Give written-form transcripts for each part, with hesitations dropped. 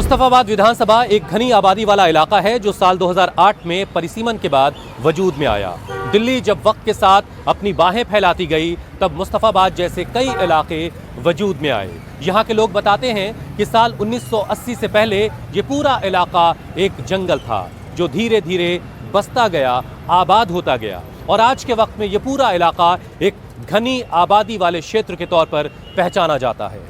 मुस्तफाबाद विधानसभा एक घनी आबादी वाला इलाका है जो साल 2008 में परिसीमन के बाद वजूद में आया। दिल्ली जब वक्त के साथ अपनी बाहें फैलाती गई तब मुस्तफाबाद जैसे कई इलाके वजूद में आए। यहाँ के लोग बताते हैं कि साल 1980 से पहले ये पूरा इलाका एक जंगल था जो धीरे धीरे बसता गया, आबाद होता गया और आज के वक्त में ये पूरा इलाका एक घनी आबादी वाले क्षेत्र के तौर पर पहचाना जाता है।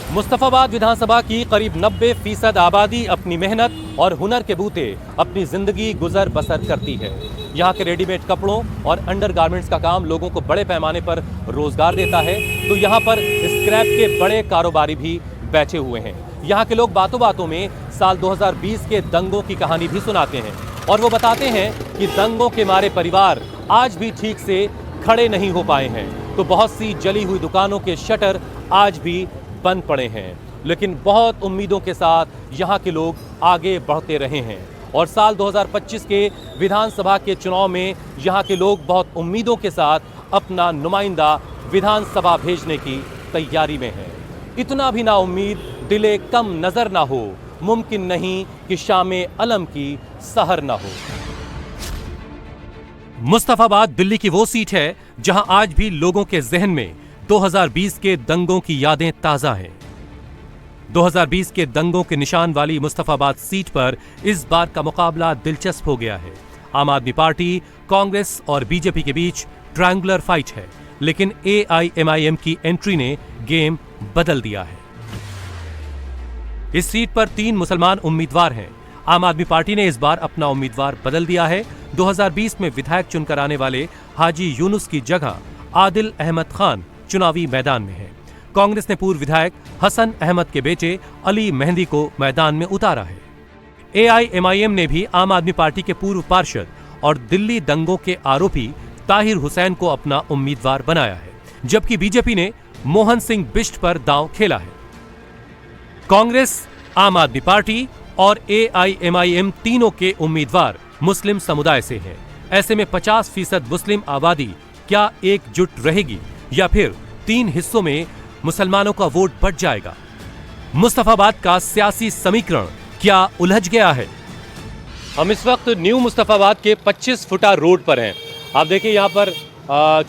मुस्तफाबाद विधानसभा की करीब 90% आबादी अपनी मेहनत और हुनर के बूते अपनी जिंदगी गुजर बसर करती है। यहाँ के रेडीमेड कपड़ों और अंडरगारमेंट्स का काम लोगों को बड़े पैमाने पर रोजगार देता है, तो यहाँ पर स्क्रैप के बड़े कारोबारी भी बैठे हुए हैं। यहाँ के लोग बातों बातों में साल 2020 के दंगों की कहानी भी सुनाते हैं और वो बताते हैं कि दंगों के मारे परिवार आज भी ठीक से खड़े नहीं हो पाए हैं, तो बहुत सी जली हुई दुकानों के शटर आज भी बंद पड़े हैं, लेकिन बहुत उम्मीदों के साथ यहाँ के लोग आगे बढ़ते रहे हैं और साल 2025 के विधानसभा के चुनाव में यहाँ के लोग बहुत उम्मीदों के साथ अपना नुमाइंदा विधानसभा भेजने की तैयारी में हैं। इतना भी ना उम्मीद दिले कम नजर ना हो, मुमकिन नहीं कि शामे अलम की सहर ना हो। मुस्तफाबाद दिल्ली की वो सीट है जहां आज भी लोगों के जहन में 2020 के दंगों की यादें ताजा हैं। 2020 के दंगों के निशान वाली मुस्तफाबाद सीट पर इस बार का मुकाबला दिलचस्प हो गया है। आम आदमी पार्टी, कांग्रेस और बीजेपी के बीच ट्रायंगुलर फाइट है, लेकिन AIMIM की एंट्री ने गेम बदल दिया है। इस सीट पर 3 मुसलमान उम्मीदवार हैं। आम आदमी पार्टी ने इस बार अपना उम्मीदवार बदल दिया है। 2020 में विधायक चुनकर आने वाले हाजी यूनुस की जगह आदिल अहमद खान चुनावी मैदान में है। कांग्रेस ने पूर्व विधायक हसन अहमद के बेटे अली मेहंदी को मैदान में उतारा है। AIMIM ने भी आम आदमी पार्टी के पूर्व पार्षद और दिल्ली दंगों के आरोपी ताहिर हुसैन को अपना उम्मीदवार बनाया है, जबकि बीजेपी ने मोहन सिंह बिष्ट पर दांव खेला है। कांग्रेस, आम आदमी पार्टी और AIMIM तीनों के उम्मीदवार मुस्लिम समुदाय से हैं। ऐसे में 50% मुस्लिम आबादी क्या एकजुट रहेगी या फिर 3 हिस्सों में मुसलमानों का वोट बढ़ जाएगा? मुस्तफाबाद का सियासी समीकरण क्या उलझ गया है? हम इस वक्त न्यू मुस्तफाबाद के 25 फुटा रोड पर हैं। आप देखिए यहाँ पर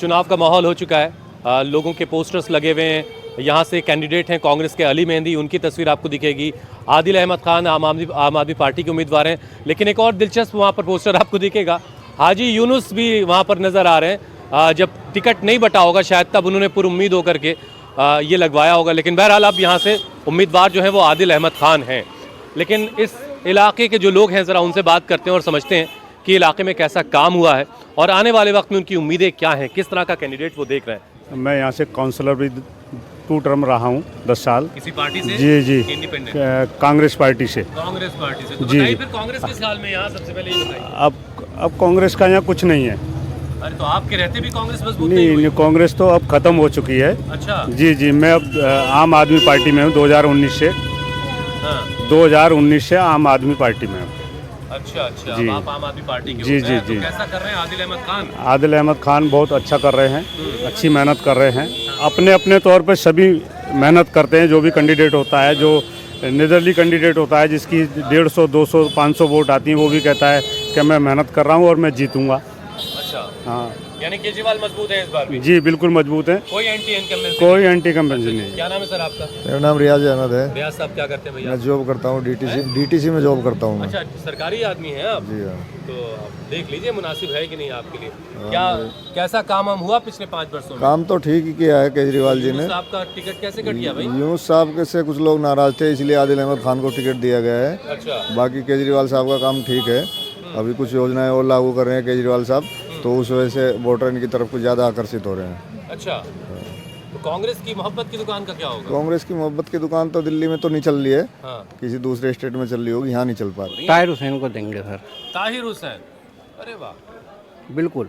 चुनाव का माहौल हो चुका है। लोगों के पोस्टर्स लगे हुए हैं। यहाँ से कैंडिडेट हैं कांग्रेस के अली मेहंदी, उनकी तस्वीर आपको दिखेगी। आदिल अहमद खान आम आदमी पार्टी के उम्मीदवार हैं, लेकिन एक और दिलचस्प वहाँ पर पोस्टर आपको दिखेगा, हाजी यूनुस भी वहाँ पर नज़र आ रहे हैं। जब टिकट नहीं बटा होगा शायद तब उन्होंने पूरी उम्मीद होकर के ये लगवाया होगा, लेकिन बहरहाल अब यहाँ से उम्मीदवार जो है वो आदिल अहमद खान हैं। लेकिन इस इलाके के जो लोग हैं ज़रा उनसे बात करते हैं और समझते हैं कि इलाके में कैसा काम हुआ है और आने वाले वक्त में उनकी उम्मीदें क्या हैं, किस तरह का कैंडिडेट वो देख रहे हैं। मैं यहाँ से काउंसलर भी 2 टर्म रहा हूँ 10 साल। किसी पार्टी से? जी, इंडिपेंडेंट कांग्रेस पार्टी से। कांग्रेस पार्टी से? तो जी। बताइए फिर कांग्रेस किस हाल में यहाँ, सबसे पहले ये बताइए। अब कांग्रेस का यहाँ कुछ नहीं है। अरे तो आपके रहते भी कांग्रेस मजबूत नहीं, कांग्रेस तो अब खत्म हो चुकी है। अच्छा। जी, मैं अब आम आदमी पार्टी में हूँ 2019 से। हाँ। 2019 से आम आदमी पार्टी में हूँ। अच्छा, अब आप आम आदमी पार्टी के जी। तो कैसा कर रहे हैं आदिल अहमद खान? आदिल अहमद खान बहुत अच्छा कर रहे हैं, अच्छी मेहनत कर रहे हैं। अपने अपने तौर पर सभी मेहनत करते हैं। जो भी कैंडिडेट होता है, जो निर्दलीय कैंडिडेट होता है, जिसकी 150, 200, 500 वोट आती हैं, वो भी कहता है कि मैं मेहनत कर रहा हूँ और मैं जीतूंगा। अच्छा, हाँ, यानी केजरीवाल मजबूत है इस बार भी? जी बिल्कुल मजबूत है। कोई एंटी इनकम्बेंसी नहीं। क्या नाम है सर आपका? मेरा नाम रियाज अहमद है। रियाज साहब क्या करते हैं भैया? मैं जॉब करता हूँ DTC में जॉब करता हूँ। अच्छा, सरकारी आदमी हैं आप? जी हाँ। तो आप देख लीजिए मुनासिब है कि नहीं आपके लिए। क्या कैसा काम हुआ पिछले 5 वर्षों में? काम तो ठीक ही किया है केजरीवाल जी ने। आपका टिकट कैसे कट गया भाई? यूनुस साहब के से कुछ लोग नाराज थे, इसलिए आदिल अहमद खान को टिकट दिया गया है। अच्छा। बाकी केजरीवाल साहब का काम ठीक है। अभी कुछ योजनाएं और लागू कर रहे हैं केजरीवाल साहब, तो उस वजह से वोटर इनकी तरफ कुछ ज़्यादा आकर्षित हो रहे हैं। अच्छा, तो कांग्रेस की मोहब्बत की दुकान का क्या होगा? कांग्रेस की मोहब्बत की दुकान तो दिल्ली में तो नहीं चल रही है। हाँ। किसी दूसरे स्टेट में चल रही होगी, यहाँ नहीं चल पा रही। ताहिर हुसैन को देंगे सर। ताहिर हुसैन? अरे वाह, बिल्कुल।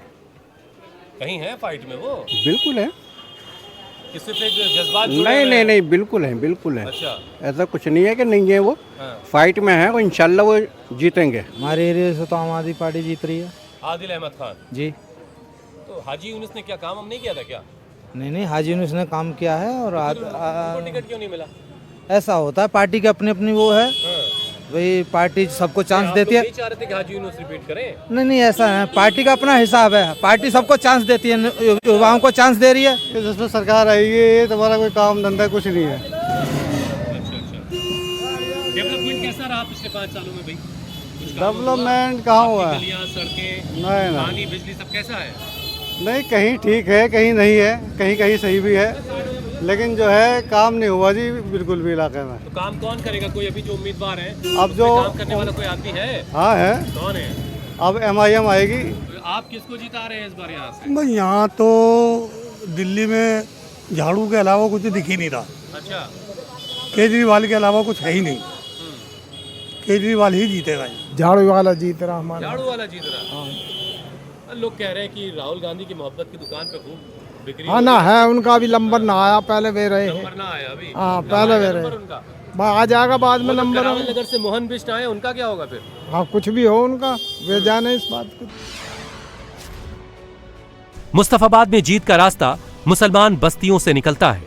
कहीं है फाइट में वो? बिल्कुल है। किसी पे जज्बात जुड़े हुए हैं? नहीं, बिल्कुल है, बिल्कुल है। अच्छा। ऐसा कुछ नहीं है कि नहीं है वो। हाँ। फाइट में है वो, इंशाल्लाह वो जीतेंगे। हमारे एरिया से तो आम आदमी पार्टी जीत रही है। आदिल अहमद खान जी। तो तो हाजी यूनुस ने क्या काम हम नहीं किया था क्या? नहीं, हाजी यूनुस ने काम किया है और उनको टिकट क्यों नहीं मिला? ऐसा होता है, पार्टी की अपनी अपनी वो है भाई, पार्टी सबको चांस देती है। नहीं चाह रहे थे कि हाजी यूनुस रिपीट करें? नहीं, ऐसा है, पार्टी का अपना हिसाब है, पार्टी सबको चांस देती है, युवाओं को चांस दे रही है। जिसमें सरकार आई है ये तुम्हारा कोई काम धंधा कुछ नहीं है। डेवलपमेंट कैसा रहा पिछले 5 सालों में भाई? डेवलपमेंट कहाँ हुआ है? गलियां, सड़कें, नहीं पानी, बिजली सब कैसा है? नहीं, कहीं ठीक है, कहीं नहीं है, कहीं कहीं सही भी है, लेकिन जो है काम नहीं हुआ जी बिल्कुल भी इलाके में। तो काम कौन करेगा? कोई अभी जो उम्मीदवार है अब जो काम करने वाला कोई आदमी है? हाँ है, कौन है? अब MIM आएगी। तो आप किसको जिता रहे हैं इस बार यहाँ से? भाई यहाँ तो दिल्ली में झाड़ू के अलावा कुछ दिख ही नहीं रहा। अच्छा, केजरीवाल के अलावा कुछ है ही नहीं, केजरीवाल ही जीतेगा। झाड़ू वाला जीत रहा हमारा। झाड़ू वाला जीत रहा। लोग कह रहे हैं कि राहुल गांधी की मोहब्बत की दुकान पे खूब बिक्री हाँ ना है, उनका अभी नंबर ना आया, पहले वे रहे हैं। नंबर ना आया अभी? हाँ, पहले वे रहे। नंबर उनका आ जाएगा बाद में नंबर। करावल नगर से मोहन बिष्ट आए, उनका क्या होगा फिर? हाँ, कुछ भी हो उनका, वे जाने इस बात को। मुस्तफाबाद में जीत का रास्ता मुसलमान बस्तियों से निकलता है।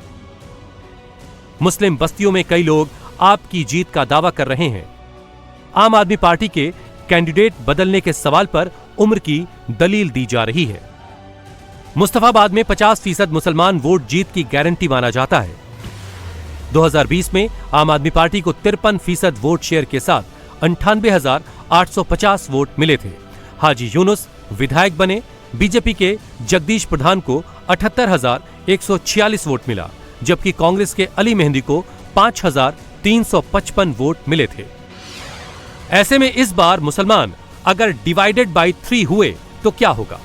मुस्लिम बस्तियों में कई लोग आपकी जीत का दावा कर रहे हैं। आम आदमी पार्टी के कैंडिडेट बदलने के सवाल पर उम्र की दलील दी जा रही है। मुस्तफाबाद में 50% मुसलमान वोट जीत की गारंटी माना जाता है। 2020 में आम आदमी पार्टी को 53% वोट शेयर के साथ 98,850 वोट मिले थे। हाजी यूनुस विधायक बने। बीजेपी के जगदीश प्रधान को 78,146 वोट मिला, जबकि कांग्रेस के अली मेहंदी को 5,355 वोट मिले थे। ऐसे में इस बार मुसलमान अगर डिवाइडेड बाय 3 हुए तो क्या होगा?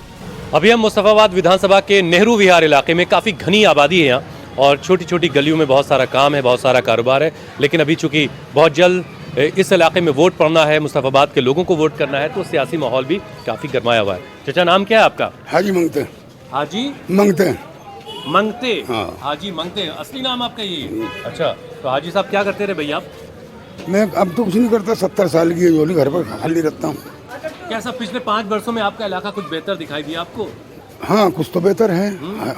अभी हम मुस्तफाबाद विधानसभा के नेहरू विहार इलाके में, काफी घनी आबादी है यहाँ और छोटी छोटी गलियों में बहुत सारा काम है, बहुत सारा कारोबार है। लेकिन अभी चूंकि बहुत जल्द इस इलाके में वोट पड़ना है, मुस्तफाबाद के लोगों को वोट करना है, तो सियासी माहौल भी काफी गर्माया हुआ है। चाचा, नाम क्या है आपका? हाजी मंगते। हाजी मंगते मंगते? हाँ। हाजी मंगते, असली नाम आपका ये? अच्छा, तो हाजी साहब क्या करते रहे भैया आप? मैं अब तो कुछ नहीं करता, 70 साल की जोली, घर पर खाली रहता हूँ। क्या सब पिछले 5 वर्षों में आपका इलाका कुछ बेहतर दिखाई दिया आपको? हाँ, कुछ तो बेहतर है,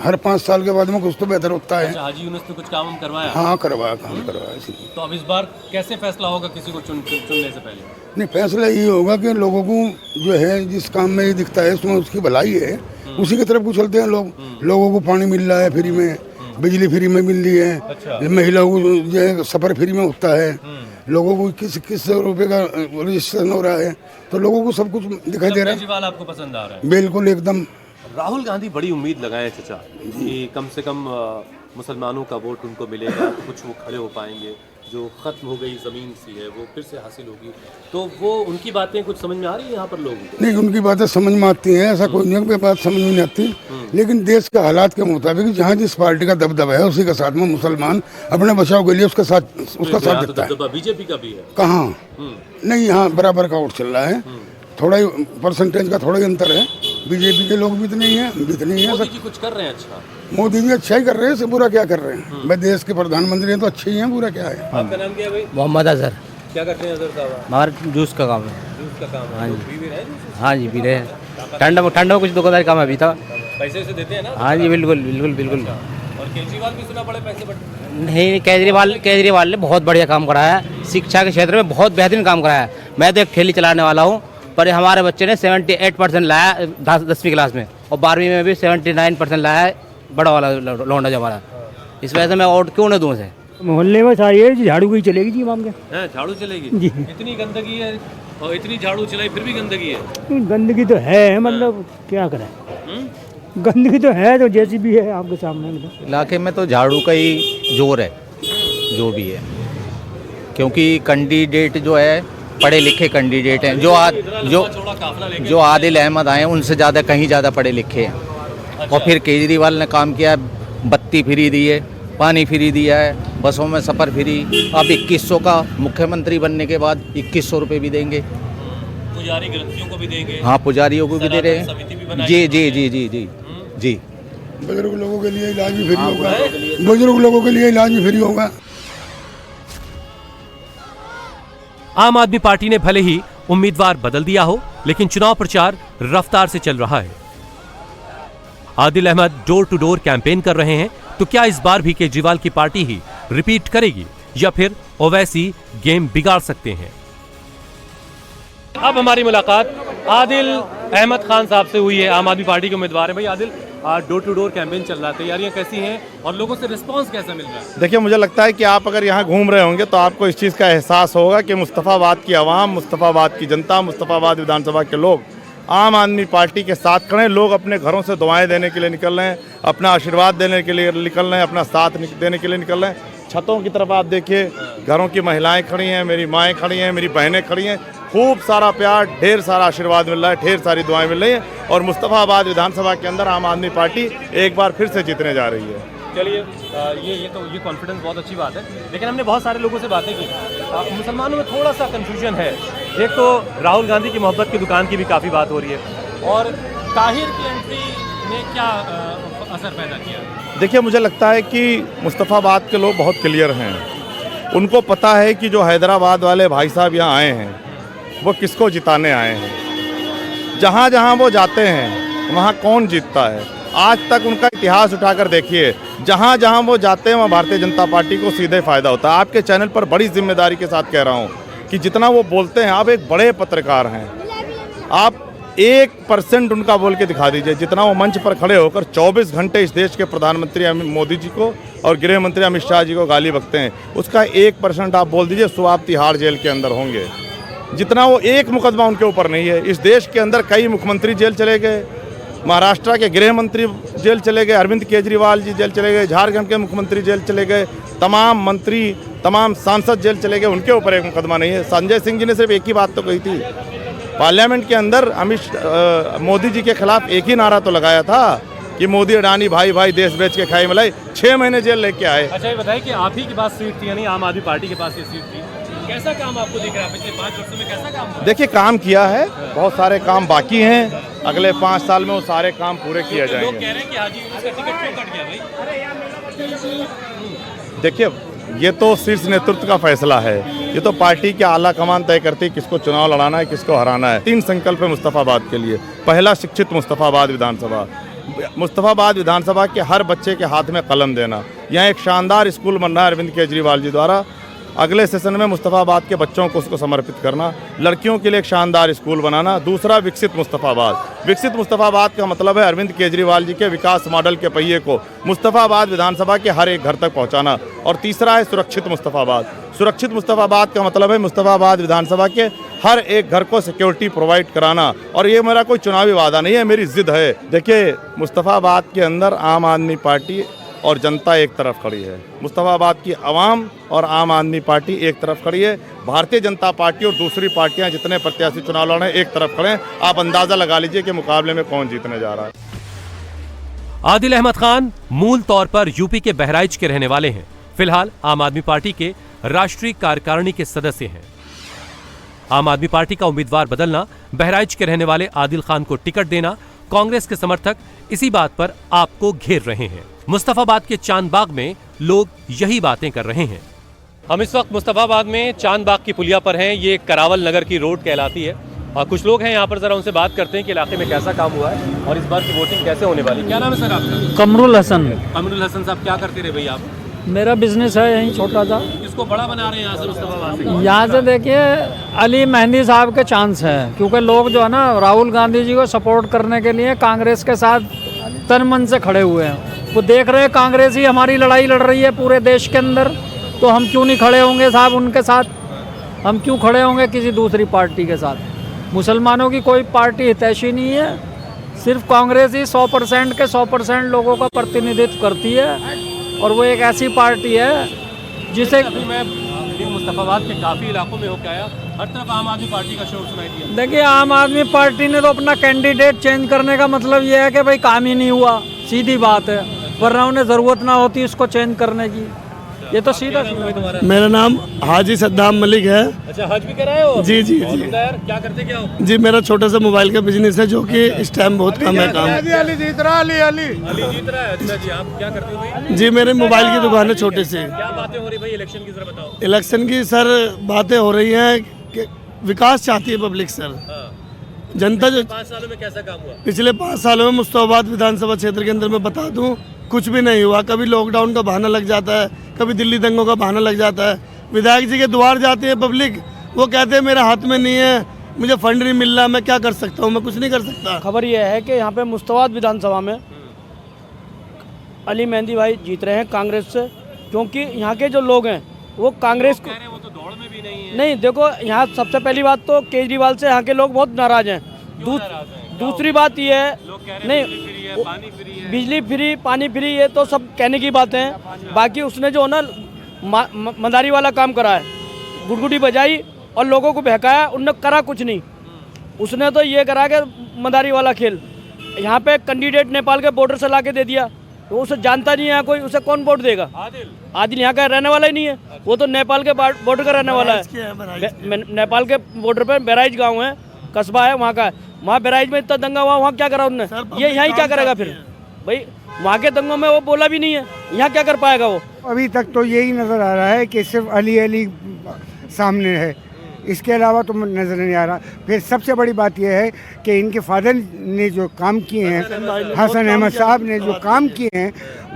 हर 5 साल के बाद में कुछ तो बेहतर होता है। अच्छा, हाजी यूनुस ने कुछ काम करवाया? हाँ, करवाया, काम करवाया इसलिए। तो अब इस बार कैसे फैसला होगा किसी को चुनने से पहले? नहीं, फैसला ये होगा कि लोगों को जो है जिस काम में ये दिखता है उसमें उसकी भलाई है, उसी की तरफ को चलते हैं लोग। लोगों को पानी मिल रहा है फ्री में, बिजली फ्री में मिल रही है। अच्छा। महिलाओं को जो है सफर फ्री में होता है। लोगों को किस रुपए का रजिस्ट्रेशन हो रहा है, तो लोगों को सब कुछ दिखाई दे रहा है। केजरीवाल आपको पसंद आ रहा है? बिल्कुल, एकदम। राहुल गांधी बड़ी उम्मीद लगाए चाचा कि कम से कम मुसलमानों का वोट उनको मिलेगा, कुछ वो खड़े हो पाएंगे, जो खत्म हो गई जमीन सी है वो फिर से हासिल होगी। तो वो उनकी बातें कुछ समझ में आ रही है यहाँ पर लोगों को? नहीं, उनकी बातें समझ में आती हैं, ऐसा कोई नहीं है बात समझ में नहीं आती, लेकिन देश के हालात के मुताबिक जहाँ जिस पार्टी का दबदबा है उसी के साथ में मुसलमान अपने बचाव के लिए उसका साथ देता है। बीजेपी का भी है? कहाँ, नहीं, यहाँ बराबर का वोट चल रहा है, थोड़ा ही परसेंटेज का थोड़ा ही अंतर है। बीजेपी के लोग भी इतने ही हैं, मोदी जी कुछ कर रहे हैं अच्छा? मोदी जी अच्छा ही कर रहे हैं, बुरा क्या कर रहे हैं? भाई देश के प्रधानमंत्री हैं तो अच्छे ही हैं, बुरा क्या है? आपका नाम क्या है भाई? मोहम्मद अजहर। क्या करते हैं अजहर साहब? हमारा जूस का काम है। जूस का काम है? हाँ जी। तो पी भी रहे हैं जूस? हाँ जी, पी रहे हैं। ठंड में कुछ दुकानदारी काम अभी था। पैसे से देते हैं ना? हाँ जी, बिल्कुल बिल्कुल बिल्कुल। और केजरीवाल भी सुना बड़े पैसे बट नहीं, केजरीवाल ने बहुत बढ़िया काम कराया है, शिक्षा के क्षेत्र में बहुत बेहतरीन काम कराया है। मैं तो एक ठेली चलाने वाला हूँ, पर हमारे बच्चे ने 78% लाया 10वीं क्लास में, और 12वीं में भी 79% लाया है, बड़ा वाला लौंडा जो हमारा। इस वजह से मैं वोट क्यों न दूँ उसे? मोहल्ले में सारी है, झाड़ू की चलेगी जी माम के। हैं, झाड़ू चलेगी जी। इतनी गंदगी है और इतनी झाड़ू चलाई फिर भी गंदगी है? गंदगी तो है, मतलब क्या करें, गंदगी तो है, तो जैसी भी है आपके सामने। इलाके में तो झाड़ू का ही जोर है, जो भी है, क्योंकि कैंडिडेट जो है पढ़े लिखे कैंडिडेट हैं, जो आदिल अहमद आए हैं उनसे ज़्यादा कहीं ज़्यादा पढ़े लिखे हैं। और फिर केजरीवाल ने काम किया, बत्ती फ्री दी है, पानी फ्री दिया है, बसों में सफ़र फ्री। अब 2100 का मुख्यमंत्री बनने के बाद 2100 रुपये भी देंगे, पुजारी ग्रंथियों को भी देंगे। हाँ, पुजारियों को भी दे रहे हैं। जी जी जी जी जी जी। बुजुर्ग लोगों के लिए इलाज भी फ्री होगा, बुजुर्ग लोगों के लिए इलाज भी फ्री होगा। आम आदमी पार्टी ने भले ही उम्मीदवार बदल दिया हो, लेकिन चुनाव प्रचार रफ्तार से चल रहा है। Adil Ahmad door to door campaign कर रहे हैं, तो क्या इस बार भी केजरीवाल की पार्टी ही रिपीट करेगी या फिर ओवैसी गेम बिगाड़ सकते हैं? अब हमारी मुलाकात आदिल अहमद खान साहब से हुई है, आम आदमी पार्टी के उम्मीदवार हैं। भाई Adil, door to door campaign चल रहा है, तैयारियां कैसी हैं और लोगों से रिस्पांस कैसा मिल रहा है? देखिए, मुझे लगता है कि आप अगर यहाँ घूम रहे होंगे तो आपको इस चीज़ का एहसास होगा कि मुस्तफ़ाबाद की आवाम, मुस्तफ़ाबाद की जनता, मुस्तफ़ाबाद विधानसभा के लोग आम आदमी पार्टी के साथ खड़े हैं। लोग अपने घरों से दुआएं देने के लिए निकल रहे हैं, अपना आशीर्वाद देने के लिए निकल रहे हैं, अपना साथ देने के लिए निकल रहे हैं। छतों की तरफ आप देखिए, घरों की महिलाएं खड़ी हैं, मेरी माएँ खड़ी हैं, मेरी बहनें खड़ी हैं। खूब सारा प्यार, ढेर सारा आशीर्वाद मिल रहा है, ढेर सारी दुआएं मिल रही हैं और मुस्तफ़ाबाद विधानसभा के अंदर आम आदमी पार्टी एक बार फिर से जीतने जा रही है। चलिए, ये कॉन्फिडेंस बहुत अच्छी बात है, लेकिन हमने बहुत सारे लोगों से बातें की। मुसलमानों में थोड़ा सा कंफ्यूजन है। एक तो राहुल गांधी की मोहब्बत की दुकान की भी काफ़ी बात हो रही है, और ताहिर की एंट्री ने क्या असर पैदा किया? देखिए, मुझे लगता है कि मुस्तफ़ाबाद के लोग बहुत क्लियर हैं। उनको पता है कि जो हैदराबाद वाले भाई साहब यहाँ आए हैं वो किसको जिताने आए हैं। जहाँ जहाँ वो जाते हैं वहाँ कौन जीतता है, आज तक उनका इतिहास उठाकर देखिए। जहाँ जहाँ वो जाते हैं वहाँ भारतीय जनता पार्टी को सीधे फ़ायदा होता है। आपके चैनल पर बड़ी जिम्मेदारी के साथ कह रहा हूँ कि जितना वो बोलते हैं, आप एक बड़े पत्रकार हैं, आप 1% उनका बोल के दिखा दीजिए। जितना वो मंच पर खड़े होकर 24 घंटे इस देश के प्रधानमंत्री मोदी जी को और गृह मंत्री अमित शाह जी को गाली बकते हैं, उसका 1% आप बोल दीजिए, सो आप तिहाड़ जेल के अंदर होंगे। जितना वो एक मुकदमा उनके ऊपर नहीं है। इस देश के अंदर कई मुख्यमंत्री जेल चले गए, महाराष्ट्र के गृह मंत्री जेल चले गए, अरविंद केजरीवाल जी जेल चले गए, झारखंड के मुख्यमंत्री जेल चले गए, तमाम मंत्री, तमाम सांसद जेल चले गए, उनके ऊपर एक मुकदमा नहीं है। संजय सिंह जी ने सिर्फ एक ही बात तो कही थी, पार्लियामेंट के अंदर मोदी जी के खिलाफ एक ही नारा तो लगाया था कि मोदी अडानी भाई भाई देश बेच के खाई मलाई। 6 महीने जेल लेके आए। अच्छा, ये बताइए कि आप ही के पास सीट थी, यानी आम आदमी पार्टी के पास ये सीट थी, कैसा काम आपको दिख रहा है पिछले 5 वर्षों में? कैसा काम हुआ? देखिए, काम किया है, बहुत सारे काम बाकी हैं, अगले 5 साल में वो सारे काम पूरे किए जाएंगे। लोग कह रहे हैं कि हाजी यूनुस का टिकट क्यों कट गया भाई? देखिए, ये तो शीर्ष नेतृत्व का फैसला है, ये तो पार्टी के आला कमान तय करती है किसको चुनाव लड़ाना है, किसको हराना है। 3 संकल्प है मुस्तफ़ाबाद के लिए। पहला, शिक्षित मुस्तफ़ाबाद विधानसभा। मुस्तफ़ाबाद विधानसभा के हर बच्चे के हाथ में कलम देना। यहाँ एक शानदार स्कूल बन रहा है अरविंद केजरीवाल जी द्वारा, अगले सेशन में मुस्तफ़ाबाद के बच्चों को उसको समर्पित करना। लड़कियों के लिए एक शानदार स्कूल बनाना। दूसरा, विकसित मुस्तफ़ाबाद। विकसित मुस्तफ़ाबाद का मतलब है अरविंद केजरीवाल जी के विकास मॉडल के पहिए को मुस्तफ़ाबाद विधानसभा के हर एक घर तक पहुंचाना। और तीसरा है सुरक्षित मुस्तफ़ाबाद। सुरक्षित मुस्तफ़ाबाद का मतलब है मुस्तफ़ाबाद विधानसभा के हर एक घर को सिक्योरिटी प्रोवाइड कराना। और ये मेरा कोई चुनावी वादा नहीं है, मेरी जिद है। देखिए, मुस्तफ़ाबाद के अंदर आम आदमी पार्टी और जनता एक तरफ खड़ी है, मुस्तफ़ाबाद की आवाम और आम आदमी पार्टी एक तरफ खड़ी है, भारतीय जनता पार्टी और दूसरी पार्टियां जितने प्रत्याशी चुनाव लड़ रहे हैं एक तरफ खड़े हैं। आप अंदाज़ा लगा लीजिए कि मुकाबले में कौन जीतने जा रहा है। आदिल अहमद खान मूल तौर पर यूपी के बहराइच के रहने वाले हैं। फिलहाल आम आदमी पार्टी के राष्ट्रीय कार्यकारिणी के सदस्य हैं। आम आदमी पार्टी का उम्मीदवार बदलना, बहराइच के रहने वाले आदिल खान को टिकट देना, कांग्रेस के समर्थक इसी बात पर आपको घेर रहे हैं। मुस्तफाबाद के चांदबाग में लोग यही बातें कर रहे हैं। हम इस वक्त मुस्तफाबाद में चांदबाग की पुलिया पर हैं। ये करावल नगर की रोड कहलाती है और कुछ लोग हैं यहाँ पर, जरा उनसे बात करते हैं कि इलाके में कैसा काम हुआ है और इस बार की वोटिंग कैसे होने वाली। क्या नाम है सर आपका? कमरुल हसन। कमरुल हसन साहब, क्या करते रहे भैया आप? मेरा बिजनेस है यहीं छोटा सा। इसको बड़ा बना रहे हैं यहाँ से मुस्तफाबाद से? यहाँ से देखिए, अली मेहंदी साहब के चांस है, क्योंकि लोग जो है ना राहुल गांधी जी को सपोर्ट करने के लिए कांग्रेस के साथ तन मन से खड़े हुए हैं। वो देख रहे हैं कांग्रेस ही हमारी लड़ाई लड़ रही है पूरे देश के अंदर, तो हम क्यों नहीं खड़े होंगे साहब उनके साथ? हम क्यों खड़े होंगे किसी दूसरी पार्टी के साथ? मुसलमानों की कोई पार्टी हितैषी नहीं है, सिर्फ कांग्रेस ही 100% के 100% लोगों का प्रतिनिधित्व करती है। और वो एक ऐसी पार्टी है जिसे मैं मुस्तफाबाद के काफ़ी इलाकों में होकर आया, हर तरफ आम आदमी पार्टी का शोर सुनाई दिया। देखिए, आम आदमी पार्टी ने तो अपना कैंडिडेट चेंज करने का मतलब ये है कि भाई काम ही नहीं हुआ, सीधी बात है, वरना उन्हें ज़रूरत ना होती उसको चेंज करने की। ये तो सीधा। मेरा नाम हाजी सद्दाम मलिक है। अच्छा, हज भी कराए हो? जी जी जी। क्या करते क्या हो? जी, मेरा छोटा सा मोबाइल का बिजनेस है जो कि इस टाइम बहुत कम है काम। अली जीत रहा है। अच्छा जी, आप क्या करते हो भाई? जी, मेरे मोबाइल की दुकान है छोटे से। क्या बातें हो रही भाई इलेक्शन की, जरा बताओ। इलेक्शन की सर बातें हो रही हैं कि विकास चाहती है पब्लिक सर। जनता जो 5 सालों में कैसा काम हुआ? पिछले 5 सालों में मुस्तफाबाद विधानसभा क्षेत्र के अंदर मैं बता दूं, कुछ भी नहीं हुआ। कभी लॉकडाउन का बहाना लग जाता है, कभी दिल्ली दंगों का बहाना लग जाता है। विधायक जी के द्वार जाते हैं पब्लिक, वो कहते हैं मेरे हाथ में नहीं है, मुझे फंड नहीं मिल रहा, मैं क्या कर सकता हूँ? मैं कुछ नहीं कर सकता। खबर यह है कि यहाँ पे मुस्तफाबाद विधानसभा में अली मेहंदी भाई जीत रहे हैं कांग्रेस से, क्योंकि यहाँ के जो लोग हैं वो कांग्रेस को वो तो दौड़ में भी नहीं है। नहीं, देखो यहाँ सबसे पहली बात तो केजरीवाल से यहाँ के लोग बहुत नाराज हैं। दूसरी बात ये है, नहीं, बिजली फ्री, पानी फ्री, ये तो सब कहने की बातें हैं। बाकी उसने जो ना मदारी वाला काम करा है, गुड़गुड़ी बजाई और लोगों को बहकाया, उनने करा कुछ नहीं। उसने तो ये करा कि मदारी वाला खेल, यहाँ पे कैंडिडेट नेपाल के बॉर्डर से ला के दे दिया, तो उसे जानता नहीं है कोई, उसे कौन वोट देगा? आदिल यहाँ का रहने वाला ही नहीं है, वो तो नेपाल के बॉर्डर का रहने वाला है। नेपाल के बॉर्डर पे बहराइच गांव है, कस्बा है वहाँ का। वहाँ बहराइच में इतना दंगा हुआ, वहाँ क्या करा उन्होंने? ये यहाँ ही क्या करेगा फिर भाई? वहाँ के दंगों में वो बोला भी नहीं है, यहाँ क्या कर पाएगा वो? अभी तक तो यही नज़र आ रहा है कि सिर्फ अली सामने है, इसके अलावा तो नज़र नहीं आ रहा। फिर सबसे बड़ी बात यह है कि इनके फादर ने जो काम किए हैं, हसन अहमद साहब ने जो काम किए हैं,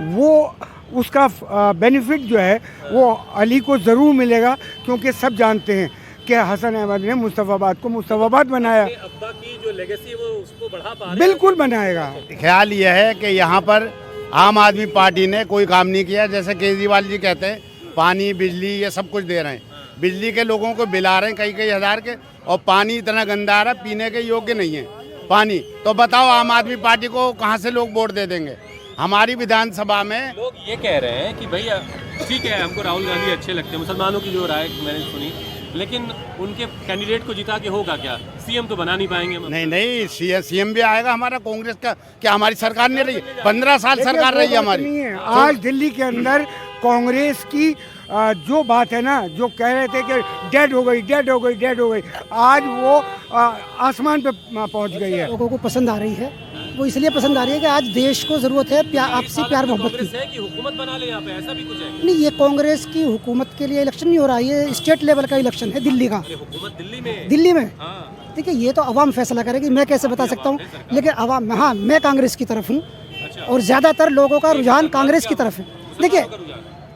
वो उसका बेनिफिट जो है वो अली को ज़रूर मिलेगा, क्योंकि सब जानते हैं कि हसन अहमद ने मुस्तफाबाद को मुस्तफाबाद बनाया। अब्बा की जो लेगेसी है वो उसको बढ़ा पा रहे हैं। बिल्कुल बनाएगा। ख्याल यह है कि यहाँ पर आम आदमी पार्टी ने कोई काम नहीं किया। जैसे केजरीवाल जी कहते हैं पानी बिजली ये सब कुछ दे रहे हैं, बिजली के लोगों को बिल आ रहे हैं कई हज़ार के, और पानी इतना गंदा आ रहा है, पीने के योग्य नहीं है पानी। तो बताओ आम आदमी पार्टी को कहाँ से लोग वोट दे देंगे? हमारी विधानसभा में लोग ये कह रहे हैं कि भैया ठीक है, हमको राहुल गांधी अच्छे लगते हैं, मुसलमानों की जो राय मैंने सुनी, लेकिन उनके कैंडिडेट को जिता के होगा क्या? सीएम तो बना नहीं पाएंगे। नहीं, सीएम भी आएगा हमारा कांग्रेस का। क्या हमारी सरकार नहीं रही? 15 साल सरकार रही है हमारी। आज दिल्ली के अंदर कांग्रेस की जो बात है ना, जो कह रहे थे कि डेड हो गई, आज वो आसमान पे पहुंच गई है। लोगों को पसंद आ रही है, वो इसलिए पसंद आ रही है कि आज देश को ज़रूरत है आपसी प्यार मोहब्बत की। है कि हुकूमत बना ले यहाँ पे, ऐसा भी कुछ है? नहीं, ये कांग्रेस की हुकूमत के लिए इलेक्शन नहीं हो रहा है, ये स्टेट लेवल का इलेक्शन है दिल्ली का। हुकूमत दिल्ली में हाँ। देखिए, ये तो अवाम फैसला करेगी, मैं कैसे बता सकता हूँ, लेकिन अवाम, हाँ, मैं कांग्रेस की तरफ हूँ और ज़्यादातर लोगों का रुझान कांग्रेस की तरफ है।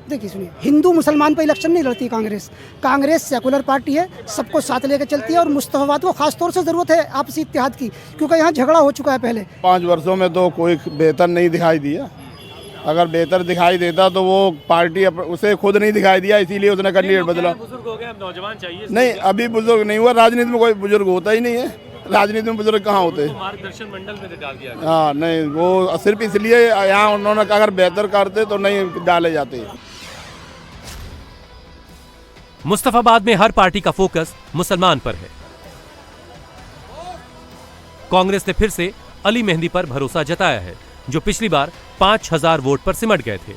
देखिए सुनिए, हिंदू मुसलमान पे इलेक्शन नहीं लड़ती कांग्रेस सेकुलर पार्टी है, सबको साथ लेकर चलती है, और मुस्तफाबाद को खास तौर से ज़रूरत है आपसी इत्तेहाद की, क्योंकि यहाँ झगड़ा हो चुका है पहले। 5 वर्षों में तो कोई बेहतर नहीं दिखाई दिया। अगर बेहतर दिखाई देता तो वो पार्टी उसे खुद नहीं दिखाई दिया, इसीलिए उसने कैंडिडेट बदला। बुजुर्ग हो गए, अब नौजवान चाहिए। नहीं, अभी बुजुर्ग नहीं हुआ, राजनीति में कोई बुजुर्ग होता ही नहीं है। राजनीति में बुजुर्ग कहाँ होते हैं? मार्गदर्शन मंडल में डाल दिया। हाँ, नहीं, वो सिर्फ इसलिए यहाँ उन्होंने अगर बेहतर करते तो नहीं डाले जाते। मुस्तफाबाद में हर पार्टी का फोकस मुसलमान पर है। कांग्रेस ने फिर से अली मेहंदी पर भरोसा जताया है, जो पिछली बार 5000 वोट पर सिमट गए थे।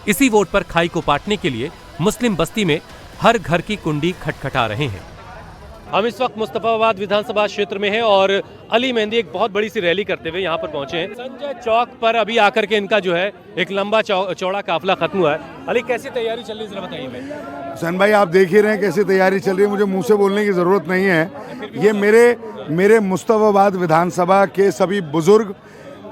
इसी वोट पर खाई को पाटने के लिए मुस्लिम बस्ती में हर घर की कुंडी खटखटा रहे हैं। हम इस वक्त मुस्तफाबाद विधानसभा क्षेत्र में हैं और अली मेहंदी एक बहुत बड़ी सी रैली करते हुए यहाँ पर पहुंचे हैं। संजय चौक पर अभी आकर के इनका जो है एक लंबा चौड़ा काफिला खत्म हुआ है। अली, कैसी तैयारी चल रही है, जरा बताइए। हुसैन भाई, आप देख ही रहे हैं कैसी तैयारी चल रही है, मुझे मुंह से बोलने की ज़रूरत नहीं है। ये मेरे मुस्तफाबाद विधानसभा के सभी बुजुर्ग,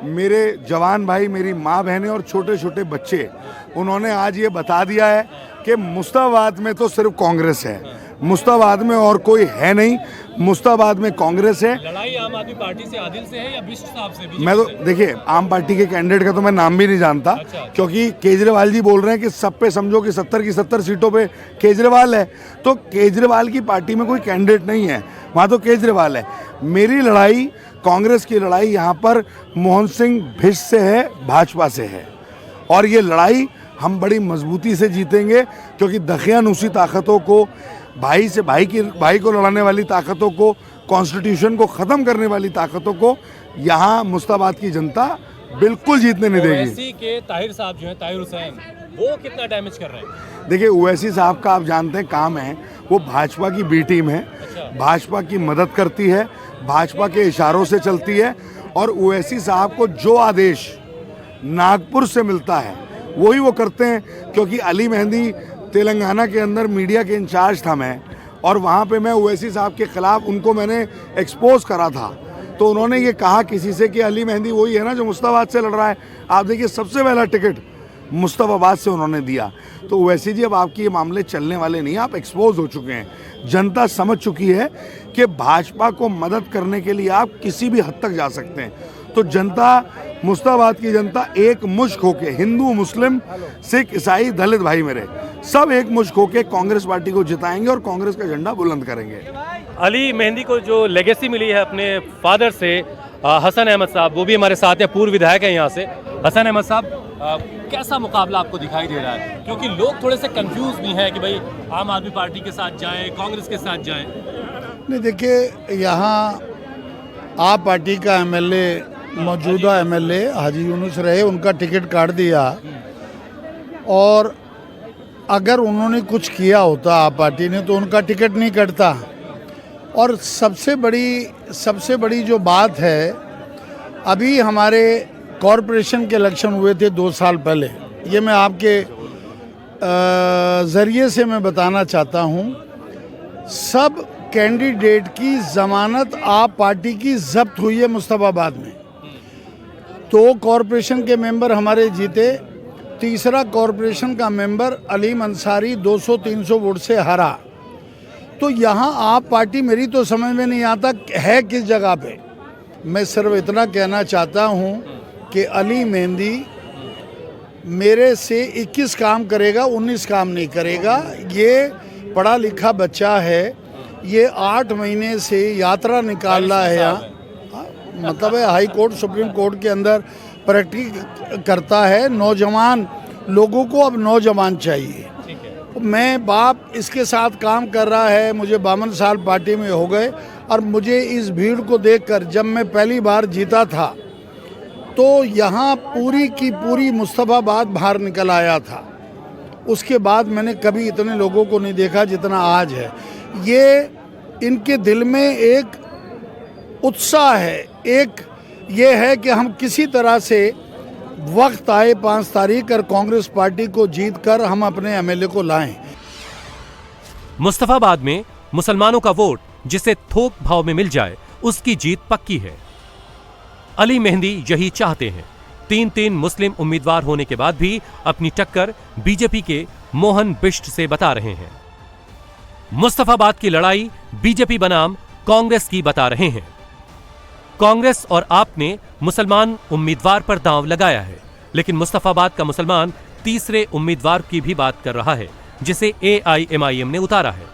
मेरे जवान भाई, मेरी माँ बहनें और छोटे छोटे बच्चे, उन्होंने आज ये बता दिया है कि मुस्तफाबाद में तो सिर्फ कांग्रेस है, मुस्तफाबाद में और कोई है नहीं, मुस्तफाबाद में कांग्रेस है। लड़ाई आम आदमी पार्टी से आदिल से है या बिष्ट साहब से? मैं तो देखिए, आम पार्टी के कैंडिडेट का तो मैं नाम भी नहीं जानता। क्योंकि केजरीवाल जी बोल रहे हैं कि सब पे समझो कि 70 की 70 सीटों पे केजरीवाल है, तो केजरीवाल की पार्टी में कोई कैंडिडेट नहीं है, वहाँ तो केजरीवाल है। मेरी लड़ाई, कांग्रेस की लड़ाई यहाँ पर मोहन सिंह भिष्ट से है, भाजपा से है, और ये लड़ाई हम बड़ी मजबूती से जीतेंगे, क्योंकि दखियानूसी ताकतों को, भाई से भाई को लड़ाने वाली ताकतों को, कॉन्स्टिट्यूशन को ख़त्म करने वाली ताकतों को यहाँ मुस्ताबाद की जनता बिल्कुल जीतने नहीं देगी। ओवैसी के ताहिर साहब जो हैं, ताहिर हुसैन, वो कितना डैमेज कर रहे हैं? देखिए, ओवैसी साहब का आप जानते हैं काम है, वो भाजपा की बी टीम है, भाजपा की मदद करती है, भाजपा के इशारों से चलती है, और ओवैसी साहब को जो आदेश नागपुर से मिलता है वही वो करते हैं। क्योंकि अली मेहंदी तेलंगाना के अंदर मीडिया के इंचार्ज था मैं, और वहाँ पे मैं ओवैसी साहब के खिलाफ उनको मैंने एक्सपोज करा था, तो उन्होंने ये कहा किसी से कि अली मेहंदी वही है ना जो मुस्ताबाद से लड़ रहा है। आप देखिए सबसे पहला टिकट मुस्तफाबाद से उन्होंने दिया। तो ओवैसी जी अब आपके ये मामले चलने वाले नहीं, आप एक्सपोज हो चुके हैं। जनता समझ चुकी है कि भाजपा को मदद करने के लिए आप किसी भी हद तक जा सकते हैं। तो जनता, मुस्ताबाद की जनता एक मुश्क होके, हिंदू मुस्लिम सिख ईसाई दलित भाई मेरे, सब एक मुश्क होके कांग्रेस पार्टी को जिताएंगे और कांग्रेस का झंडा बुलंद करेंगे। अली मेहंदी को जो लेगेसी मिली है अपने फादर से, हसन अहमद साहब, वो भी हमारे साथ हैं, पूर्व विधायक हैं यहाँ से। हसन अहमद साहब, कैसा मुकाबला आपको दिखाई दे रहा है? क्योंकि लोग थोड़े से कंफ्यूज भी हैं कि भाई आम आदमी पार्टी के साथ जाएं, कांग्रेस के साथ जाएं। नहीं, देखिए यहाँ आप पार्टी का एमएलए, मौजूदा एमएलए हाजी यूनुस रहे, उनका टिकट काट दिया। और अगर उन्होंने कुछ किया होता आप पार्टी ने तो उनका टिकट नहीं कटता। और सबसे बड़ी जो बात है, अभी हमारे कॉरपोरेशन के इलेक्शन हुए थे 2 साल पहले, ये मैं आपके ज़रिए से मैं बताना चाहता हूँ, सब कैंडिडेट की ज़मानत आप पार्टी की जब्त हुई है मुस्तफाबाद में। 2 कॉरपोरेशन के मेंबर हमारे जीते, तीसरा कॉरपोरेशन का मेंबर अलीम अंसारी 200-300 वोट से हारा। तो यहाँ आप पार्टी, मेरी तो समझ में नहीं आता है किस जगह पे। मैं सिर्फ इतना कहना चाहता हूँ कि अली मेहंदी मेरे से 21 काम करेगा, 19 काम नहीं करेगा। ये पढ़ा लिखा बच्चा है, ये 8 महीने से यात्रा निकाल रहा है यहाँ, मतलब है हाई कोर्ट सुप्रीम कोर्ट के अंदर प्रैक्टिस करता है। नौजवान लोगों को अब नौजवान चाहिए। मैं बाप इसके साथ काम कर रहा है, मुझे 52 साल पार्टी में हो गए, और मुझे इस भीड़ को देखकर जब मैं पहली बार जीता था तो यहाँ पूरी की पूरी मुस्तफाबाद बाहर निकल आया था। उसके बाद मैंने कभी इतने लोगों को नहीं देखा जितना आज है। ये इनके दिल में एक उत्साह है, एक ये है कि हम किसी तरह से वक्त आए 5 तारीख और कांग्रेस पार्टी को जीत कर हम अपने एमएलए को लाएं। मुस्तफाबाद में मुसलमानों का वोट जिसे थोक भाव में मिल जाए, उसकी जीत पक्की है। अली मेहंदी यही चाहते हैं। 3 मुस्लिम उम्मीदवार होने के बाद भी अपनी टक्कर बीजेपी के मोहन बिष्ट से बता रहे हैं। मुस्तफाबाद की लड़ाई बीजेपी बनाम कांग्रेस की बता रहे हैं। कांग्रेस और आप ने मुसलमान उम्मीदवार पर दांव लगाया है, लेकिन मुस्तफाबाद का मुसलमान तीसरे उम्मीदवार की भी बात कर रहा है, जिसे AIMIM ने उतारा है।